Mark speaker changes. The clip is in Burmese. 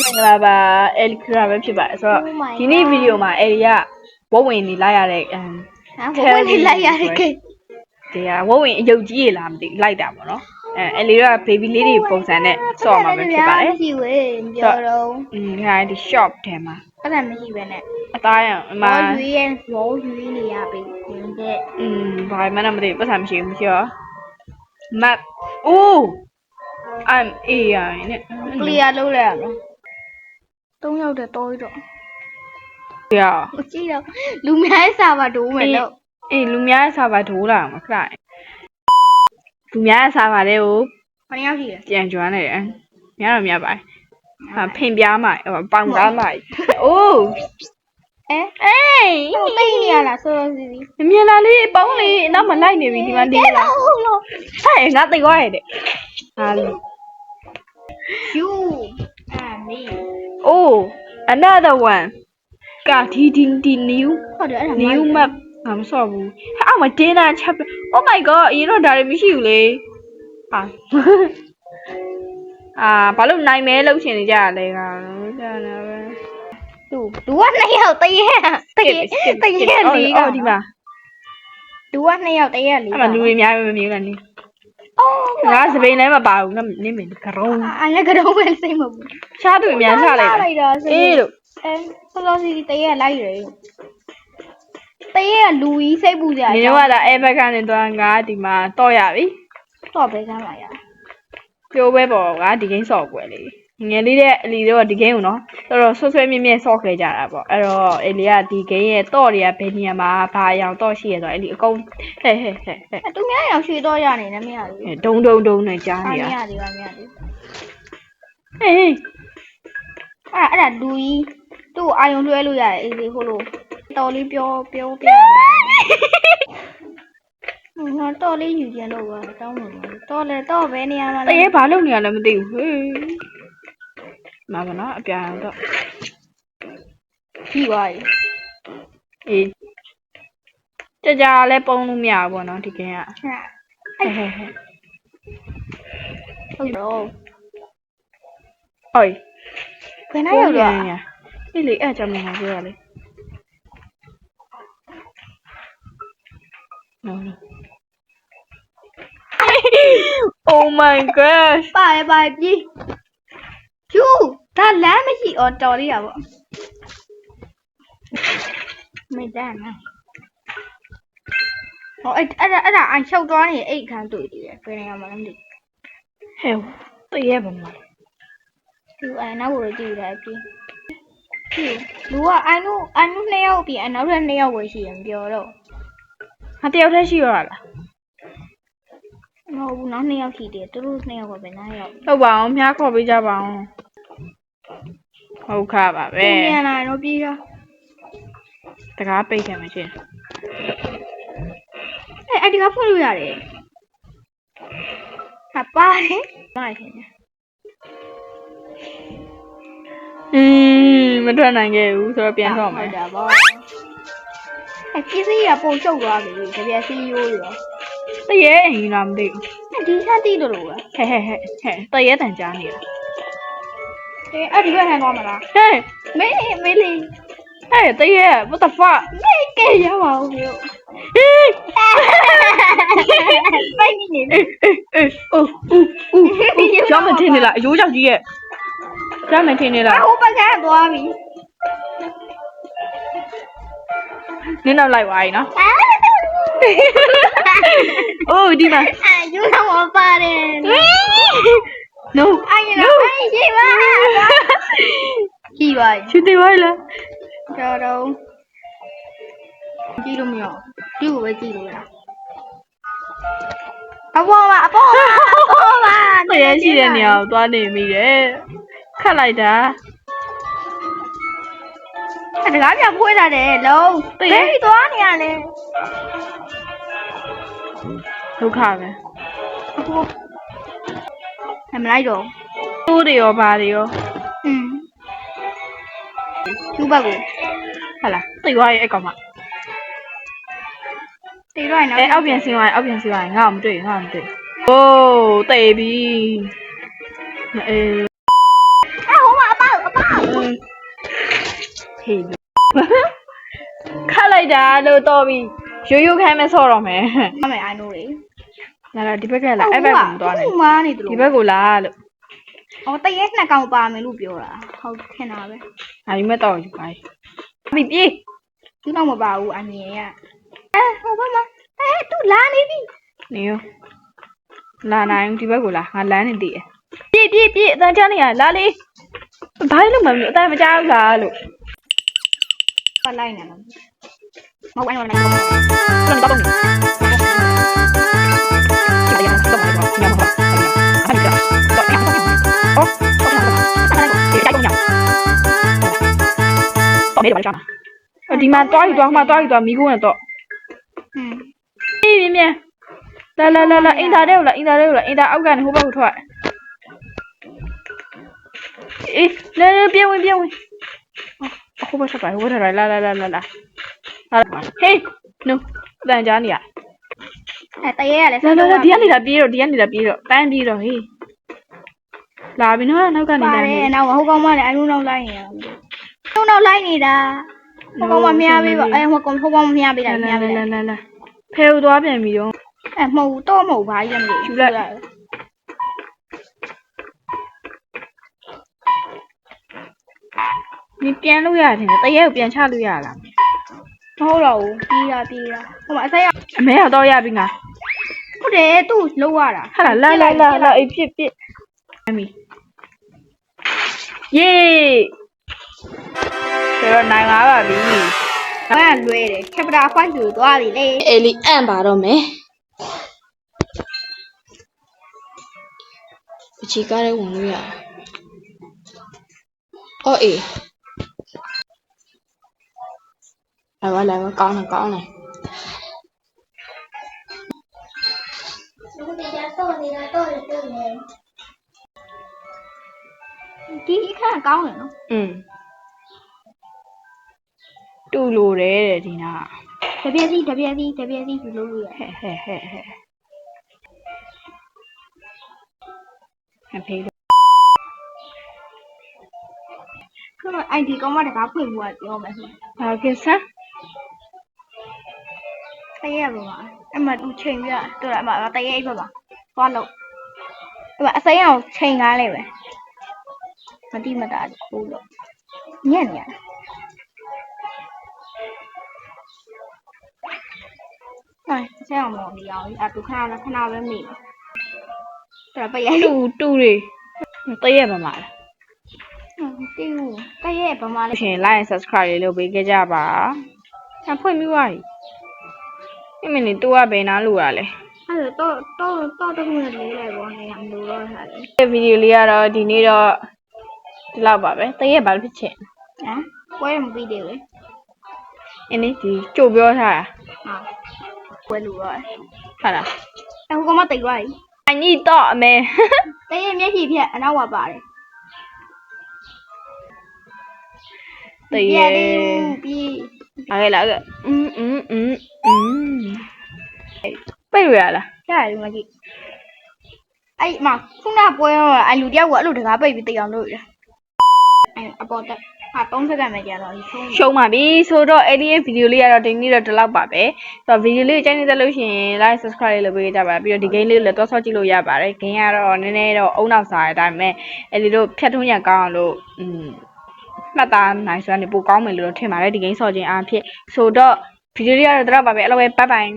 Speaker 1: င်္ဂလာပါအဲ့ဒီခရပဲဖြစ်ပါတယ်ဆိုတော့ဒီနေ့ဗီဒီယိုမှာအဲ့ဒီကဝတ်ဝင်နေလိုက်ရတဲ့
Speaker 2: ဝတ်ဝင်နေလိုက်ရတဲ့ကိ
Speaker 1: ဒီကဝတ်ဝင်အယုတ်ကြီးရလားမသိလိုက်တာပေါ့နော်အဲ့လေးတော့ဘေဘီလေးတွေပုံစံနဲ့ဆော့မှာပဲဖြစ်ပါတယ်
Speaker 2: မရှိဝေးပြောတော့
Speaker 1: ဟာဒီ shop ထဲမှာ
Speaker 2: အဲ့ဒါမရှိပဲနဲ့
Speaker 1: အသားရအမ
Speaker 2: ဘောရွေးရဲ့ဘောရွေးနေရပြီတဲ့
Speaker 1: ဘာမှမသိပတ်စံမရှိဘူးမရှိရော map အိုး I'm AI နဲ့
Speaker 2: clear လုပ်လိုက်ရမယ်3ယောက်တည်းတော်တော့
Speaker 1: ရ
Speaker 2: မကြည့်တော့လူများရဲ့စာပါဒိုးမယ်လို့
Speaker 1: လူများရဲ့စာပါဒိုးလာမှာခလိုက်လူများရဲ့စာပါတဲ့ကို
Speaker 2: ဘယ်ယောက်ရှိလဲ
Speaker 1: ပြန်ကျွမ်းနေတယ်များတော့များပါဖင်ပြားမှာပေါင်ကားမှာအိုး
Speaker 2: အေးတိတ်နေရလားဆိုတော့စီ
Speaker 1: မြင်လာလေးပေါင်းလေးနောက်မှလိုက်နေပြီဒီမှာနေလာဟဲ့ငါသိသွားရဲ့တဲ့ဟာ
Speaker 2: you and me
Speaker 1: oh another one ကဒီ new
Speaker 2: ဟုတ်တယ်အဲ့ဒါ
Speaker 1: new map ငါမစော့ဘူးအောက်မှာတင်းတာချက် oh my god အရင်တော့ဒါတွေမရှိဘူးလေဘာလို့နိုင်မဲလှုပ်ရှင်နေကြရလဲကကြာနေပဲ
Speaker 2: လူက2ယောက်တရေလေးက
Speaker 1: ဒီမှာ
Speaker 2: လူက2ယောက်တရေလေး
Speaker 1: အဲ့မှာလူတွေအများကြီးမမြင်ဘူးလားနင်းငါစပိန်လည်းမပါဘူးနင်းမင်းကရုံး
Speaker 2: အဲ့လည်းကရုံးပဲစိတ်မဘူး
Speaker 1: ရှားသူအများချလိုက်
Speaker 2: တာ
Speaker 1: အေးလို့
Speaker 2: ဆောစောစီတရေလိုက်တယ်တရေကလူကြီးစိတ်ပူကြ
Speaker 1: နင်တို့ကဒါအဲဘက်ကနေတော့ငါဒီမှာတော့ရပြီ
Speaker 2: တော့ပဲကမ်းပါရ
Speaker 1: ပြိုးပဲပေါ့ကဒီကိန်းဆော့ပွဲလေးငယ်လေးတဲ့အလီတော့ဒီကိန်းကိုနော်တော်တော်ဆွဆွဲမြဲဆော့ခဲ့ကြတာပေါ့အဲ့တော့အလီကဒီကိန်းရဲ့တော့တွေကဘယ်နေရာမှာဘာအရောင်တော့ရှိရဆိုတော့အလီအကုန်ဟဲ့
Speaker 2: သူများရောင်ရွှေတော့ရနေတယ်မရဘူး
Speaker 1: ဒုံနဲ့ကြားနေတာ
Speaker 2: မရသေးပါမရသေး
Speaker 1: ဟေး
Speaker 2: အဲ့ဒါလူကြီးသူ့အာယုံလွှဲလို့ရတယ်အေးလေဟိုလိုတော်လေးပြောပြငါတော့လေးယူပြန်လို့ပါတောင်းလို့တော့လေတော့ဘယ်နေရာမှာ
Speaker 1: လဲတရေဘာလုပ်နေရလဲမသိဘူးဟေးမှာပါနော်အပြာတော့
Speaker 2: ပြီးပါပြီ
Speaker 1: အေးကြာလဲပုံလို့မရဘူးပေါ့နော်ဒီကင်းက
Speaker 2: ဟုတ်တော့
Speaker 1: ဟို
Speaker 2: ဘယ်နိုင်ရောက်လဲ
Speaker 1: အေးလေအဲ့ကြောင့်ငါပြောရလေOh my gosh
Speaker 2: ပါပြီကျူဒါလမ်းမရှိအော်တော်လေးရပေါ့မိတ်တန်းနော်ဟောအဲ့ဒါအချုပ်သွားနေအိတ်ခန်းတွေ့တယ်ဘယ်နေရာမှာလဲမသိ
Speaker 1: ဟဲ့တရေပါမလား
Speaker 2: သူနောက်ကိုကြည့်လိုက်ပြီလူကအိုင်နု2ယောက်ပြီအနောက်ထပ်2ယောက်ပဲရှိရင်ပြောတော့
Speaker 1: ဟာတယောက်တည်းရှိရလား
Speaker 2: မဟုတ်ဘူးနောက်2ယောက်ရှိတယ်သူတို့2ယောက်ကပဲ9ယောက်
Speaker 1: ဟုတ်ပါအောင်မြားခေါ်ပေးကြပါအောင်ဟုတ်ခါပါပဲ
Speaker 2: ပြန်လာတော့ပြေးတော့
Speaker 1: တကားပိတ်ခဲ့မှချင်း
Speaker 2: အဲ့ဒီကဖွင့်လို့ရတယ်ဟာပါတယ်မိုက်ခင်
Speaker 1: မထွက်နိုင်ခဲ့ဘူးဆိုတော့ပြန်တော့မယ်
Speaker 2: ဟုတ်တာပေါ့အဲ့ပစ္စည်းကပုံချုပ်သွားပြီတပြက်စီရိုးရော
Speaker 1: တရေအိမ်လားမသိဘူး
Speaker 2: ဒီခါတိလို့ပဲ
Speaker 1: ဟဲ့တရေတန်ကြားနေတာ
Speaker 2: အဲ့ဒီဘက်ဟန်သွားမလား
Speaker 1: ဟဲ့
Speaker 2: မေးလေ
Speaker 1: ဟဲ့တရေ what the fuck
Speaker 2: မေးကဲရပါဦးမျိုးပိုင်နေ
Speaker 1: လေကျောင်းမထင်နေလားအယိုးကြောက်ကြီးရဲ့ကျောင်းမထင်နေလား
Speaker 2: ဟိုဘက်ကသွားပြီ
Speaker 1: နင်းတော့လိုက်သွားပြီနော်အိုးဒီမှာ
Speaker 2: ယူတော့ပါတယ်
Speaker 1: no
Speaker 2: အဲ့ရရှိပါကြီးပါ
Speaker 1: ချူသေးပါလား
Speaker 2: ကျော်တော့ကြည့်လို့မရဒီကိုပဲကြည့်လို့ရအပေါ်ပါ
Speaker 1: တရေရှိတဲ့နေရာကိုသွားနေမိတယ်ခတ်လိုက်တာ
Speaker 2: တကားပြဖွေးလာတယ်လုံးဘယ်ပြီးသွားနေရလဲ
Speaker 1: ဒုက္ခပဲ
Speaker 2: မလိုက်တော့
Speaker 1: တိုးတွေရောဘာတွေရော
Speaker 2: ကျူးဘက်ကို
Speaker 1: ဟာလားသိသွားရဲ့အကောင်မ
Speaker 2: တေးတော့နော်
Speaker 1: အောက်ပြန်ဆင်းသွားရင်ငါ့မတွေ့โอ้เตะပြီအေး
Speaker 2: ဟိုမှာအပေါ
Speaker 1: ဟေးခတ်လိုက်တာလို့တော့ပြီးရိုးခိုင်းမဲ့ဆော့တော့မယ်
Speaker 2: မမယ်အိုင်နိုးလေ
Speaker 1: လာဒီဘက်ကလာအဲ့ဘက်ကမသွားနဲ့
Speaker 2: မားနေတယ်
Speaker 1: ဒီဘက်ကိုလာလို့
Speaker 2: အော်တရေနှစ်ကောင်ပါမယ်လို့ပြောတာဟုတ်ထင်တာပဲ
Speaker 1: ဒါဒီမဲ့တော့ယူပါပြီပြေး
Speaker 2: သူတော့မပါဘူးအမြင်ရဟိုဘက်မှာသူလာနေပြီ
Speaker 1: နေရောလာနိုင်ဒီဘက်ကိုလာငါလမ်းနေတည်ပြေးအတန်းချနေရလာလေဘာလို့မလို့အတန်းမကြောက်လားလို့
Speaker 2: ပါလိုက်နေလားမဟုတ်ဘူးအဲ့တော့လည်း
Speaker 1: တော့တော့နေဒီရတော့မှာတော့ညမှာအဲ့ဒါတော့ရတော့ဒီတိုက်ကုန်ညတော့နေပါလားဒီမှာတွားယူသွားမီးကုန်းနဲ့တော့ပြေးမြင်လာအင်တာတဲ့ကိုလာအင်တာအောက်ကနေဟိုဘက်ကိုထွက်အေးလဲပြေးဝင်အခုဘက်ထွက်ပါလာဟေးနုအတန်ကြားနေရ
Speaker 2: တရေကလည်း
Speaker 1: လာဒီကနေလာပြေးတော့တန်းပြေးတော့ဟေးလာပြီနော်နောက်ကနေ
Speaker 2: ပါ
Speaker 1: လာ
Speaker 2: တ
Speaker 1: နေ
Speaker 2: ယ်နောက်ဟိုကောင်မလည်းအလုံးနောက်လိုက်နေတာဟိုနောက်လိုက်နေတာဟိုကောင်မမြားပေးပါဟိုကောင်မမြားပေးလိုက်
Speaker 1: လာဖဲဦးသွားပြန်ပြီတော့
Speaker 2: မဟုတ်တော့မဟုတ်ဘာကြီးလဲမသိ
Speaker 1: ယူလိုက်ဒီပြန်လို့ရတယ်တရေကိုပြန်ချလို့ရလား
Speaker 2: မဟုတ်တော့ဘူးပြီးတာဟိုမှာအဆက်ရ
Speaker 1: အမဲတော့ရပြီငါ
Speaker 2: ဟုတ်တယ်သူ့လုံးရတာ
Speaker 1: ဟာလာအေးပြစ်အမီယေးဆိုတော့နိုင်လာပါပြီ
Speaker 2: ဘာလွဲတယ်ချပ်ပတာဖိုက်ယူသွားပြီလေ
Speaker 1: အေလီအံ့ပါတော့မယ်ပချီကားလေးဝင်လို့ရအော်အေးလာပါကောင်းတယ်
Speaker 2: ဒီခါကောင်းတယ်နော်
Speaker 1: တူလိုတယ်တဲ့ဒီနာ
Speaker 2: တပြက်စီယူလို့ရ
Speaker 1: ဟဲ့အဖေလို့
Speaker 2: ခမအိုင်ဒီကောင်မတကားဖွင့်မှုကပြောမယ်ဆို
Speaker 1: ဟာကစား
Speaker 2: တရေရပါမှာအမသူချိန်ပြတော်တယ်အမတရေအိပ်ပါပါသွားလို့အမအစိမ်းအောင်ချိန်ကားလိုက်ပဲမတိမတာခိုးလို့ညံ့နေရအစိမ်းအောင်မော်နေအောင်သူခဏပဲမိတော်ပရိုက်
Speaker 1: တူတွေတည့်ရပါမှာလား
Speaker 2: တိူတရေဗမာလေး
Speaker 1: ရှင် like and subscribe လေးလုပ်ပေးခဲ့ကြပါဖွင့်ပြီးသွားပြီမိနစ် तू ကဘယ်နာလို့ရလဲ
Speaker 2: အဲ့တော့တခုနဲ့လေးလိုက်ပေါ့နေမလို့တော့ဟာလေ
Speaker 1: ဒီဗီဒီယိုလေးကတော့ဒီနေ့တော့ဒီလောက်ပါပဲတည့်ရဘာလို့ဖြစ်ချင်
Speaker 2: ပွဲမပြီးသေးဘူး
Speaker 1: အင်းဒီကြိုပြောထားတာ
Speaker 2: ဟာပွဲလို့တော့
Speaker 1: ဟုတ်လား
Speaker 2: ဟိုကမတိတ်သွားပြီ
Speaker 1: အညီတော့အမဲ
Speaker 2: တရေမျက်ဖြည်ဖြက်အနောက်ကပါတယ်
Speaker 1: တည့်ရ
Speaker 2: ပြီး
Speaker 1: လာခဲ့ပိတ်ရလား
Speaker 2: ရတယ်မကြီးအဲ့မခုနပွဲတော့အဲ့လူတယောက်ကအဲ့လိုတကားပိတ်ပြီးတိတ်အောင်လုပ်ရအဲ့အပေါ်တက်ဟာ30စက္ကန့်ပဲကြာတော့
Speaker 1: ရှုံးပါပြီဆိုတော့အဲ့ဒီဗီဒီယိုလေးကတော့ဒီနေ့တော့ဒီလောက်ပါပဲဆိုတော့ဗီဒီယိုလေးကိုကြိုက်နေလို့ရှိရင် like subscribe လေးလုပ်ပေးကြပါပြီးတော့ဒီ game လေးကိုလည်းတွားဆော့ကြည့်လို့ရပါတယ် game ကတော့နည်းနည်းတော့အုံနောက်စားရတဲ့အတိုင်းပဲအဲ့ဒီတို့ဖြတ်ထုံးရကောင်းအောင်လို့မှတ်သားနိုင်စွမ်းနေပိုကောင်းမယ်လို့ထင်ပါတယ်ဒီ game ဆော့ခြင်းအားဖြင့်ဆိုတော့ဗီဒီယိုလေးကတော့ဒီလောက်ပါပဲအဲ့လိုပဲ bye bye